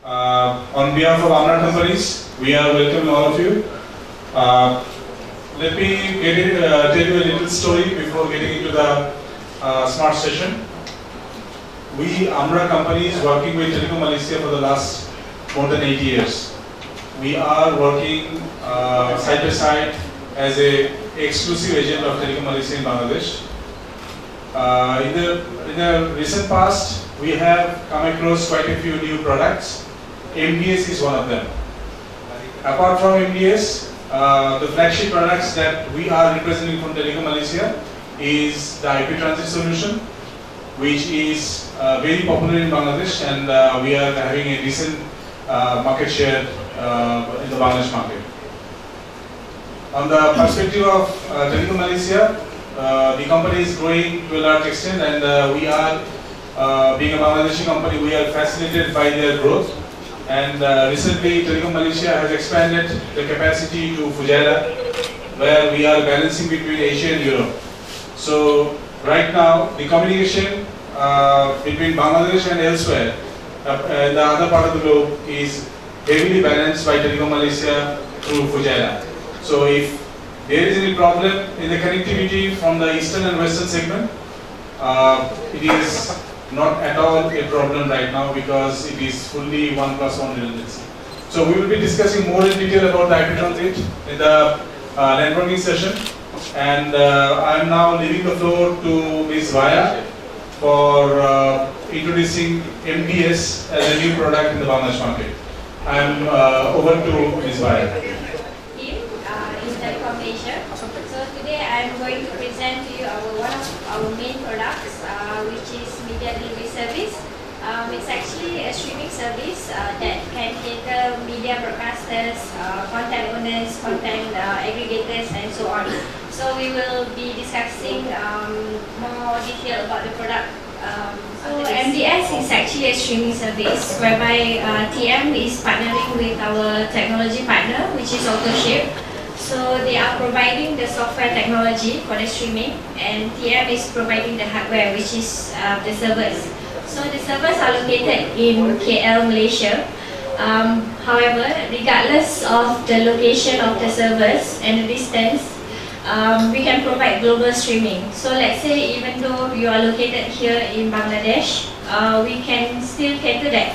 On behalf of Aamra companies, we are welcoming all of you. Let me tell you a little story before getting into the smart session. We, Aamra companies, working with Telekom Malaysia for the last more than 8 years. We are working side by side as an exclusive agent of Telekom Malaysia in Bangladesh. In the recent past, we have come across quite a few new products. MDS is one of them. Apart from MDS, the flagship products that we are representing from Telekom Malaysia is the IP transit solution, which is very popular in Bangladesh, and we are having a decent market share in the Bangladesh market. On the perspective of Telekom Malaysia, the company is growing to a large extent, and we are, being a Bangladeshi company, we are fascinated by their growth. And recently, Telekom Malaysia has expanded the capacity to Fujairah, where we are balancing between Asia and Europe. So right now, the communication between Bangladesh and elsewhere, the other part of the globe, is heavily balanced by Telekom Malaysia through Fujairah. So if there is any problem in the connectivity from the eastern and western segment, it is not at all a problem right now because it is fully 1+1 redundancy. So we will be discussing more in detail about the IP transit in the networking session. And I am now leaving the floor to Ms. Vaya for introducing MDS as a new product in the Bangladesh market. I am over to Ms. Vaya. In Telekom Malaysia. So today I am going to present to you one of our main products, which is media delivery service. It's actually a streaming service that can cater media broadcasters, content owners, content aggregators, and so on. So we will be discussing more detail about the product. So MDS is actually a streaming service whereby TM is partnering with our technology partner, which is AutoShip. So they are providing the software technology for the streaming, and TM is providing the hardware, which is the servers. So the servers are located in KL, Malaysia. However, regardless of the location of the servers and the distance, we can provide global streaming. So let's say even though you are located here in Bangladesh, we can still cater that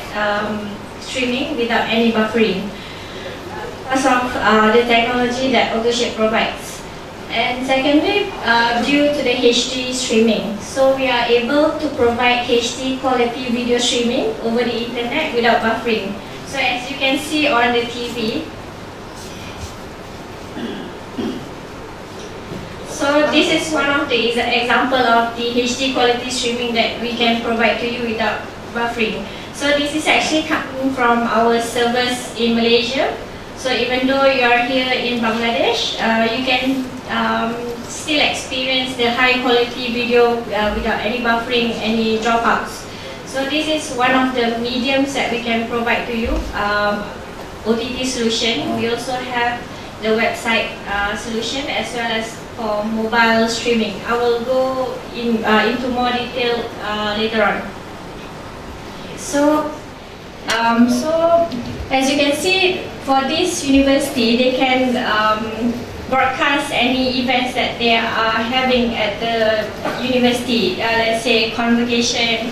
streaming without any buffering because of the technology that AutoShip provides. And secondly, due to the HD streaming, so we are able to provide HD quality video streaming over the internet without buffering. So as you can see on the TV, so this is one of the example of the HD quality streaming that we can provide to you without buffering. So this is actually coming from our servers in Malaysia. So even though you are here in Bangladesh, you can still experience the high quality video without any buffering, any dropouts. So this is one of the mediums that we can provide to you, OTT solution. We also have the website solution as well as for mobile streaming. I will go into more detail later on. So as you can see, for this university, they can broadcast any events that they are having at the university. Let's say convocation,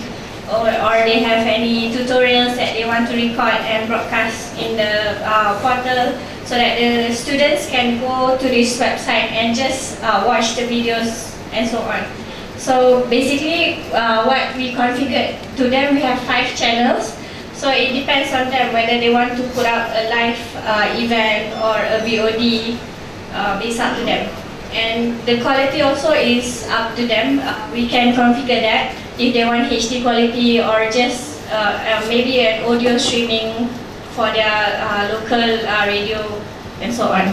or they have any tutorials that they want to record and broadcast in the portal, so that the students can go to this website and just watch the videos and so on. So basically, what we configured to them, we have 5 channels. So it depends on them whether they want to put out a live event or a VOD. It's up to them. And the quality also is up to them. We can configure that if they want HD quality or just maybe an audio streaming for their local radio and so on.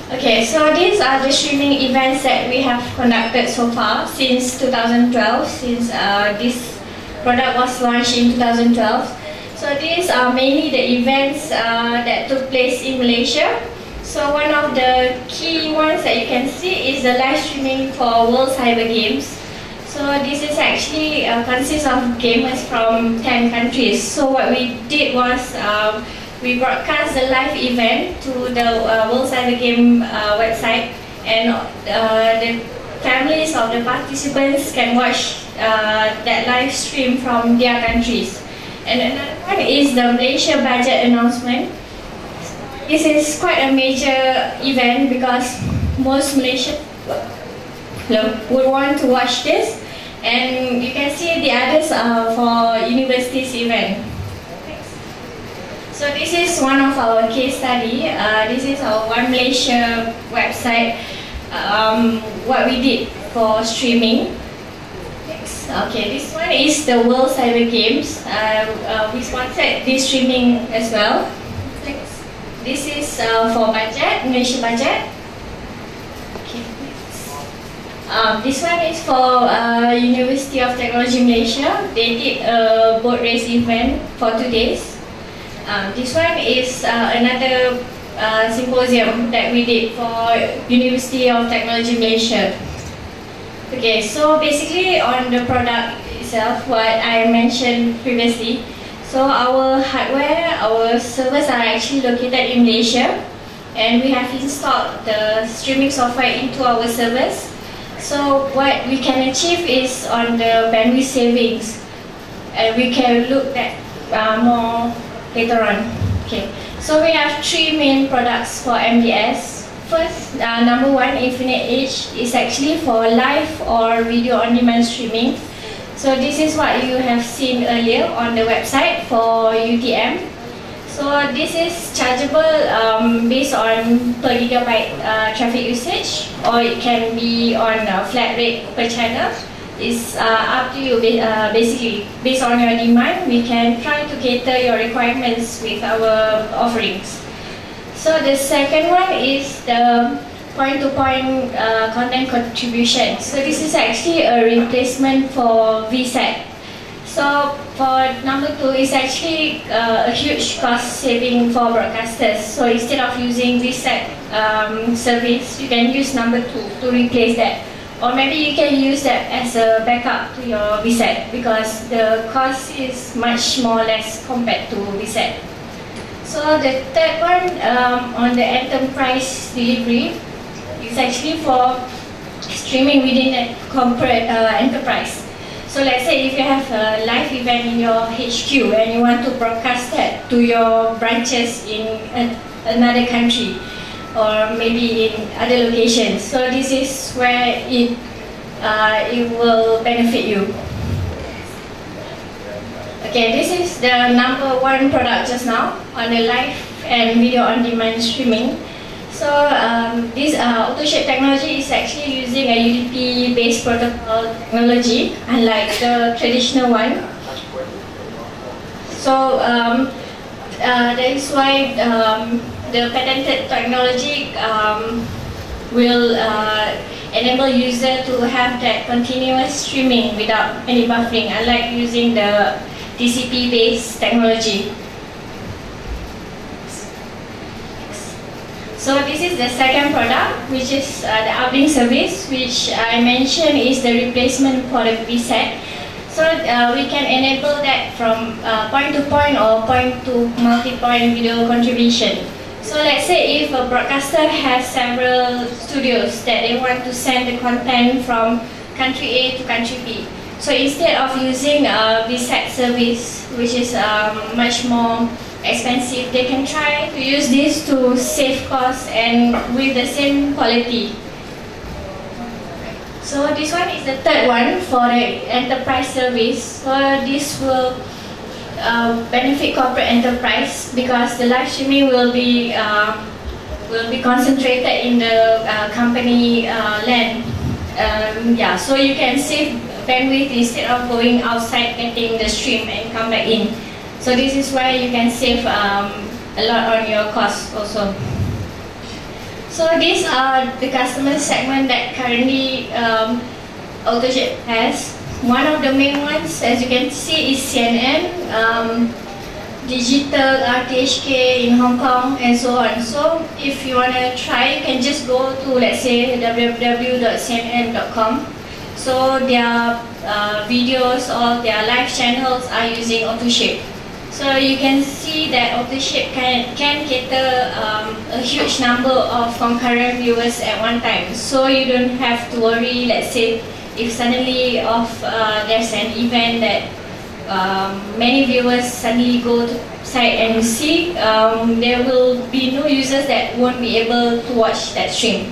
Okay, so these are the streaming events that we have conducted so far since 2012, since this product was launched in 2012. So these are mainly the events that took place in Malaysia. So one of the key ones that you can see is the live streaming for World Cyber Games. So this is actually consists of gamers from 10 countries. So what we did was we broadcast the live event to the World Cyber Game website, and the families of the participants can watch that live stream from their countries. And another one is the Malaysia budget announcement. This is quite a major event because most Malaysians would want to watch this, and you can see the others are for universities event. So this is one of our case study. This is our One Malaysia website. What we did for streaming. Okay, this one is the World Cyber Games. We sponsored this streaming as well. This is for budget, Malaysia budget. Okay. This one is for University of Technology Malaysia. They did a boat race event for 2 days. This one is another symposium that we did for University of Technology Malaysia. Okay, so basically on the product itself, what I mentioned previously, so our hardware, our servers are actually located in Malaysia, and we have installed the streaming software into our servers. So what we can achieve is on the bandwidth savings, and we can look at more later on. Okay, so we have 3 main products for MDS. First, number one, Infinite Edge, is actually for live or video on demand streaming. So this is what you have seen earlier on the website for UTM. So this is chargeable based on per gigabyte traffic usage, or it can be on a flat rate per channel. It's up to you. Basically, based on your demand, we can try to cater your requirements with our offerings. So the second one is the point-to-point content contribution. So this is actually a replacement for VSAT. So for number 2, it's actually a huge cost saving for broadcasters. So instead of using VSAT service, you can use number 2 to replace that. Or maybe you can use that as a backup to your VSAT, because the cost is much more less compared to VSAT. So the third one, on the enterprise delivery, is actually for streaming within a corporate enterprise. So let's say if you have a live event in your HQ and you want to broadcast that to your branches in another country, or maybe in other locations. So this is where it will benefit you. Okay, this is the number 1 product just now on the live and video on demand streaming. So this AutoShape technology is actually using a UDP-based protocol technology, unlike the traditional one. So that is why the patented technology will enable user to have that continuous streaming without any buffering, unlike using the TCP-based technology. So this is the second product, which is the uplink service, which I mentioned is the replacement for the VSAT. So we can enable that from point-to-point or point-to-multi-point video contribution. So let's say if a broadcaster has several studios that they want to send the content from country A to country B. So instead of using a VSAT service, which is much more expensive, they can try to use this to save costs and with the same quality. So this one is the third one for the enterprise service. So this will benefit corporate enterprise, because the live streaming will be concentrated in the company LAN. Yeah, so you can save bandwidth instead of going outside getting the stream and come back in. So this is why you can save a lot on your costs also. So these are the customer segment that currently AutoShape has. One of the main ones, as you can see, is CNN. digital RTHK in Hong Kong and so on. So if you want to try, you can just go to, let's say, www.cnn.com. So their videos or their live channels are using AutoShape. So you can see that AutoShape can cater a huge number of concurrent viewers at one time. So you don't have to worry, let's say, if suddenly there's an event that many viewers suddenly go to the website and see, there will be no users that won't be able to watch that stream.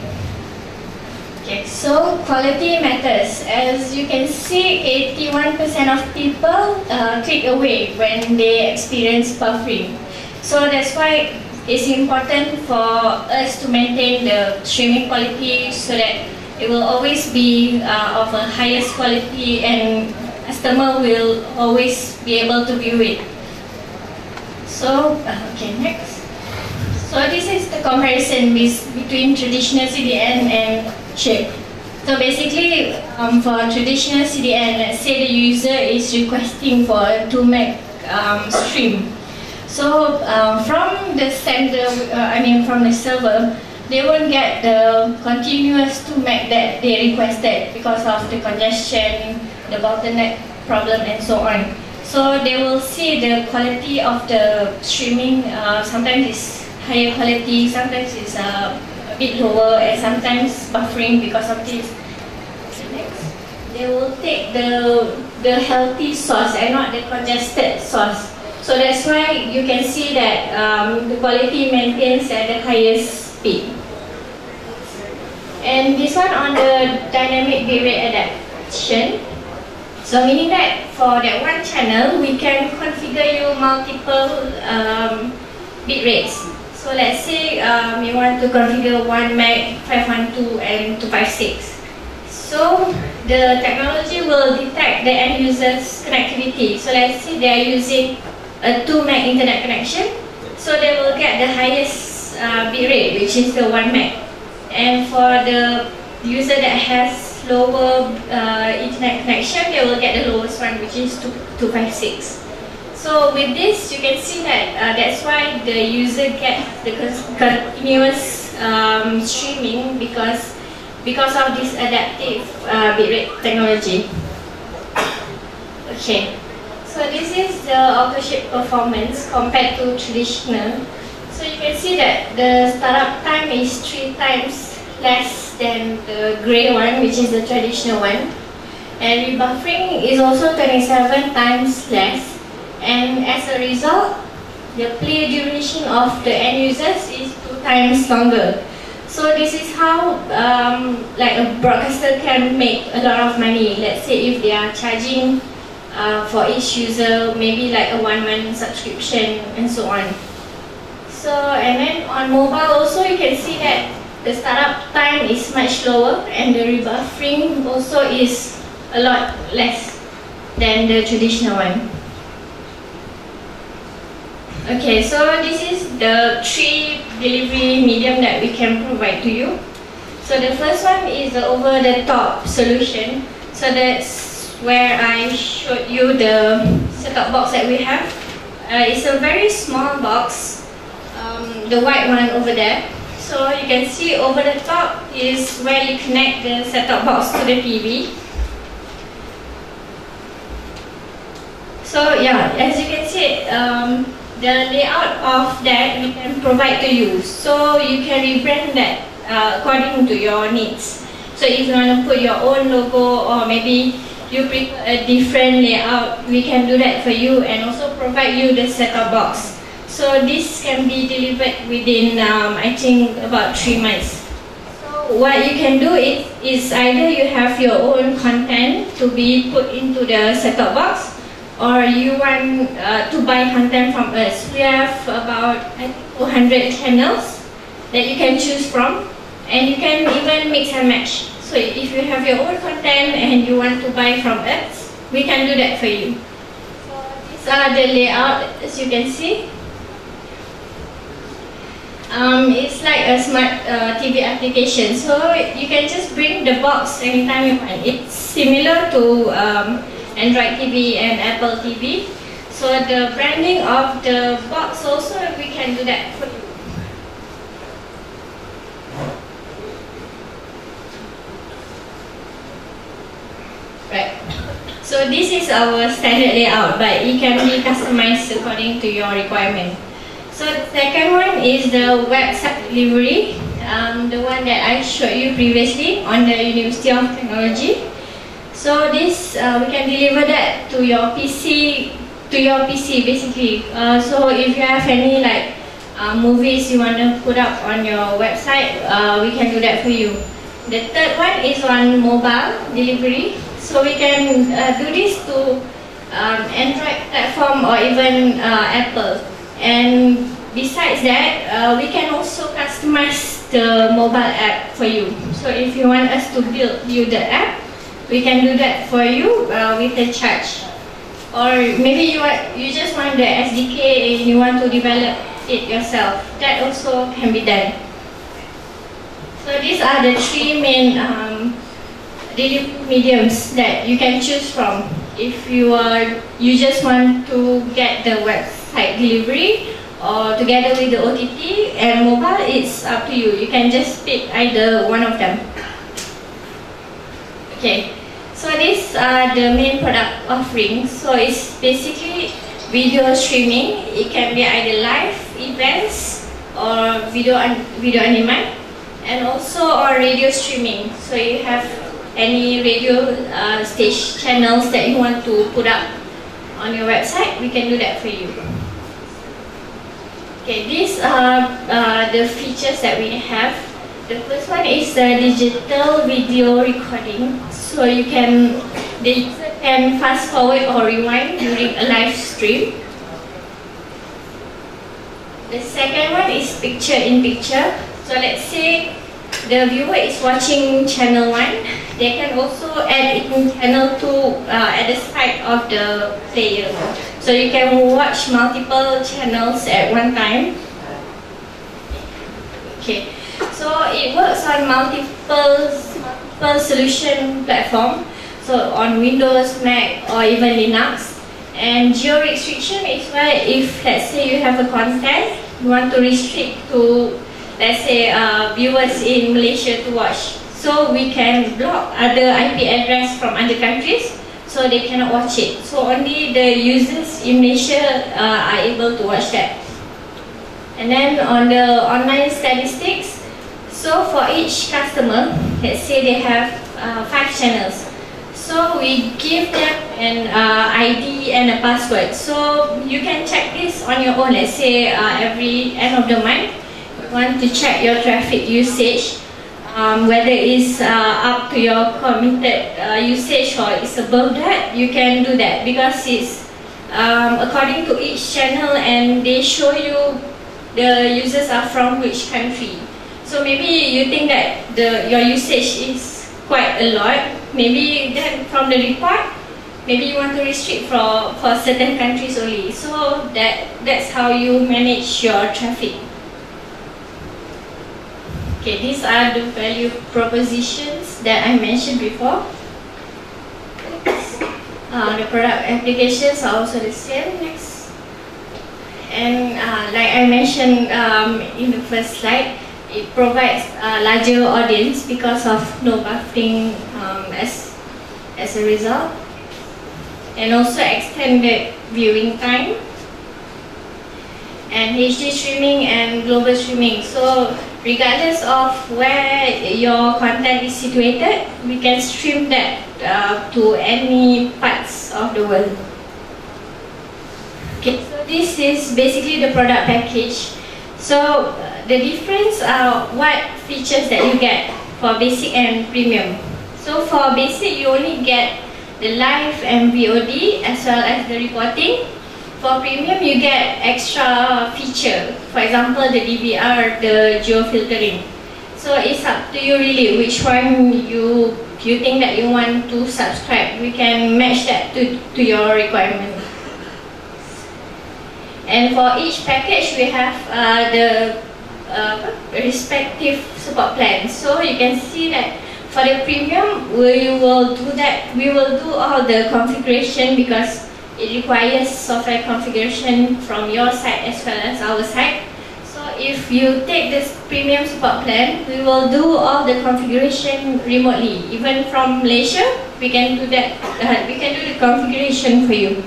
Okay, so quality matters. As you can see, 81% of people click away when they experience buffering. So that's why it's important for us to maintain the streaming quality so that it will always be of a highest quality and customer will always be able to view it. So, okay, next. So this is the comparison between traditional CDN and chip. So basically, for traditional CDN, let's say the user is requesting for a 2 meg stream. So from the sender, from the server, they won't get the continuous 2 meg that they requested because of the congestion, the bottleneck problem, and so on. So they will see the quality of the streaming. Sometimes it's higher quality, sometimes it's a bit lower, and sometimes buffering because of this. Next, they will take the healthy source and not the congested source. So that's why you can see that the quality maintains at the highest speed. And this one on the dynamic bitrate adaptation. So meaning that for that one channel, we can configure you multiple bit rates. So let's say you want to configure 1 meg, 512 and 256. So the technology will detect the end user's connectivity. So let's say they are using a 2 meg internet connection. So they will get the highest bit rate, which is the 1 meg. And for the user that has lower internet connection, they will get the lowest one, which is 256. So with this, you can see that that's why the user gets the continuous streaming because of this adaptive bitrate technology. Okay, so this is the AutoShape performance compared to traditional. So you can see that the startup time is 3 times less than the grey one, which is the traditional one. And rebuffering is also 27 times less. And as a result, the play duration of the end users is 2 times longer. So this is how like a broadcaster can make a lot of money. Let's say if they are charging for each user, maybe like a 1-month subscription and so on. So, and then on mobile also, you can see that the startup time is much lower and the rebuffering also is a lot less than the traditional one. Okay, so this is the 3 delivery medium that we can provide to you. So the first one is the over-the-top solution. So that's where I showed you the set-top box that we have. It's a very small box, the white one over there. So you can see over the top is where you connect the set-top box to the TV. So yeah, as you can see, the layout of that we can provide to you. So you can rebrand that according to your needs. So if you want to put your own logo or maybe you prefer a different layout, we can do that for you and also provide you the set-top box. So this can be delivered within, I think, about 3 months. So what you can do is either you have your own content to be put into the set-top box, or you want to buy content from us. We have about 200 channels that you can choose from, and you can even mix and match. So if you have your own content and you want to buy from us, we can do that for you. So these are the layout, as you can see. It's like a smart TV application, so you can just bring the box anytime you want. It's similar to Android TV and Apple TV. So the branding of the box also, we can do that for you. Right. So this is our standard layout, but it can be customized according to your requirement. So the second one is the website delivery, the one that I showed you previously on the University of Technology. So this we can deliver that to your PC, basically. So if you have any like movies you want to put up on your website, we can do that for you. The third one is on mobile delivery. So we can do this to Android platform or even Apple. And besides that, we can also customize the mobile app for you. So if you want us to build you the app, we can do that for you with a charge. Or maybe you just want the SDK and you want to develop it yourself. That also can be done. So these are the three main delivery mediums that you can choose from. If you just want to get the website delivery or together with the OTT and mobile, it's up to you. You can just pick either one of them. Okay, so these are the main product offerings. So it's basically video streaming. It can be either live events or video on demand, and also on radio streaming. So you have any radio station channels that you want to put up on your website, we can do that for you. Okay, these are the features that we have. The first one is the digital video recording. So the user can fast forward or rewind during a live stream. The second one is picture in picture. So let's say the viewer is watching channel 1. They can also add in channel 2 at the side of the player. So you can watch multiple channels at one time. Okay, so it works on multiple solution platform. So on Windows, Mac, or even Linux. And geo restriction is where if let's say you have a content you want to restrict to, let's say, viewers in Malaysia to watch. So we can block other IP address from other countries so they cannot watch it. So only the users in Malaysia are able to watch that. And then on the online statistics, so for each customer, let's say they have 5 channels. So we give them an ID and a password. So you can check this on your own. Let's say every end of the month, you want to check your traffic usage. Whether it's up to your committed usage or it's above that, you can do that because it's according to each channel and they show you the users are from which country. So maybe you think that your usage is quite a lot. Maybe then from the report, maybe you want to restrict for certain countries only. So that's how you manage your traffic. Okay, these are the value propositions that I mentioned before. The product applications are also the same. Next. And like I mentioned in the first slide, it provides a larger audience because of no buffering as a result. And also extended viewing time. And HD streaming and global streaming. So regardless of where your content is situated, we can stream that to any parts of the world. Okay, so this is basically the product package. So the difference are what features that you get for basic and premium. So for basic, you only get the live and VOD as well as the reporting. For premium, you get extra feature. For example, the DVR, the geo-filtering. So it's up to you really which one you think that you want to subscribe. We can match that to your requirement. And for each package, we have the respective support plans. So you can see that for the premium, we will do all the configuration because it requires software configuration from your side as well as our side. So if you take this premium support plan, we will do all the configuration remotely. Even from Malaysia, we can do that. We can do the configuration for you.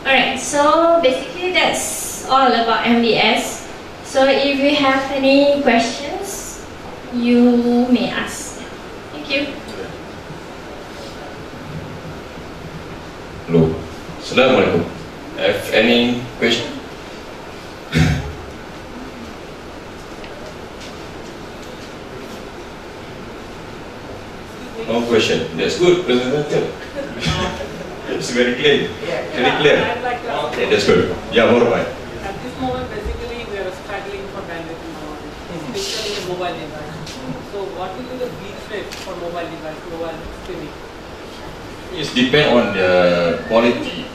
Alright, so basically that's all about MDS. So if you have any questions, you may ask. Thank you. Hello. Assalamualaikum. Have any question? No question. That's good, President. It's very clear. Very clear. I'd like to ask, Okay, that's good. Yeah, more right. at this moment, basically, we are struggling for bandwidth in our, especially in mobile device. So, what will be the bit rate for mobile device, mobile streaming? It depends on the quality.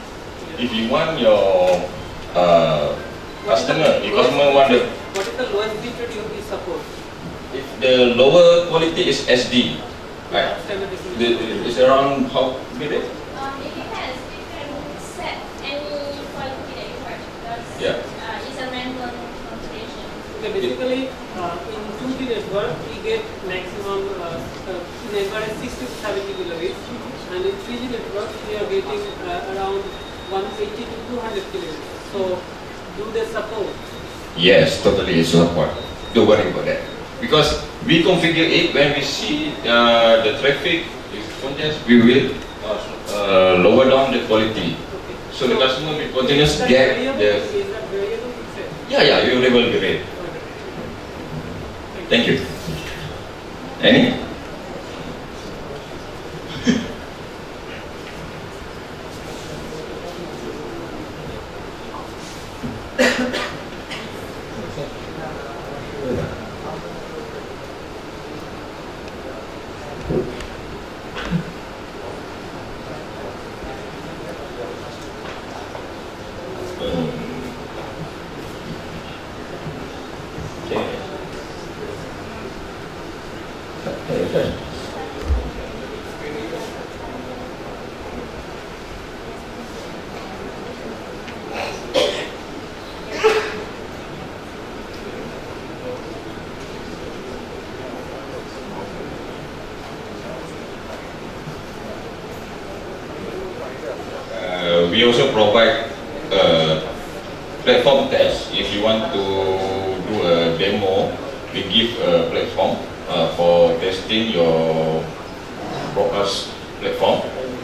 If you want your customer, if customer want the, What is the lowest bit rate you will support? if the lower quality is SD, right? Standard definition. It's around how big? It depends. You can set any quality that you want because Yeah. it's a manual configuration. Okay, basically, in 2G network, we get maximum network is 60 to 70 kilobits, and in 3G network, we are getting around 180 to 200 kilobits. So, do they support? Yes, totally support. Don't worry about that. Because we configure it when we see the traffic is congested, we will lower down the quality. Okay. So the customer will continuously Is that get variable? the... Is that variable? Fixed? Yeah, you will be great. Okay. Thank you. Any? We also provide platform test. If you want to do a demo, we give a platform for testing your broadcast platform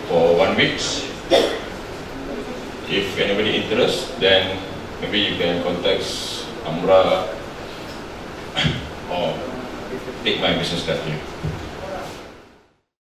for 1 week. If anybody interested, then maybe you can contact Aamra or take my business card here.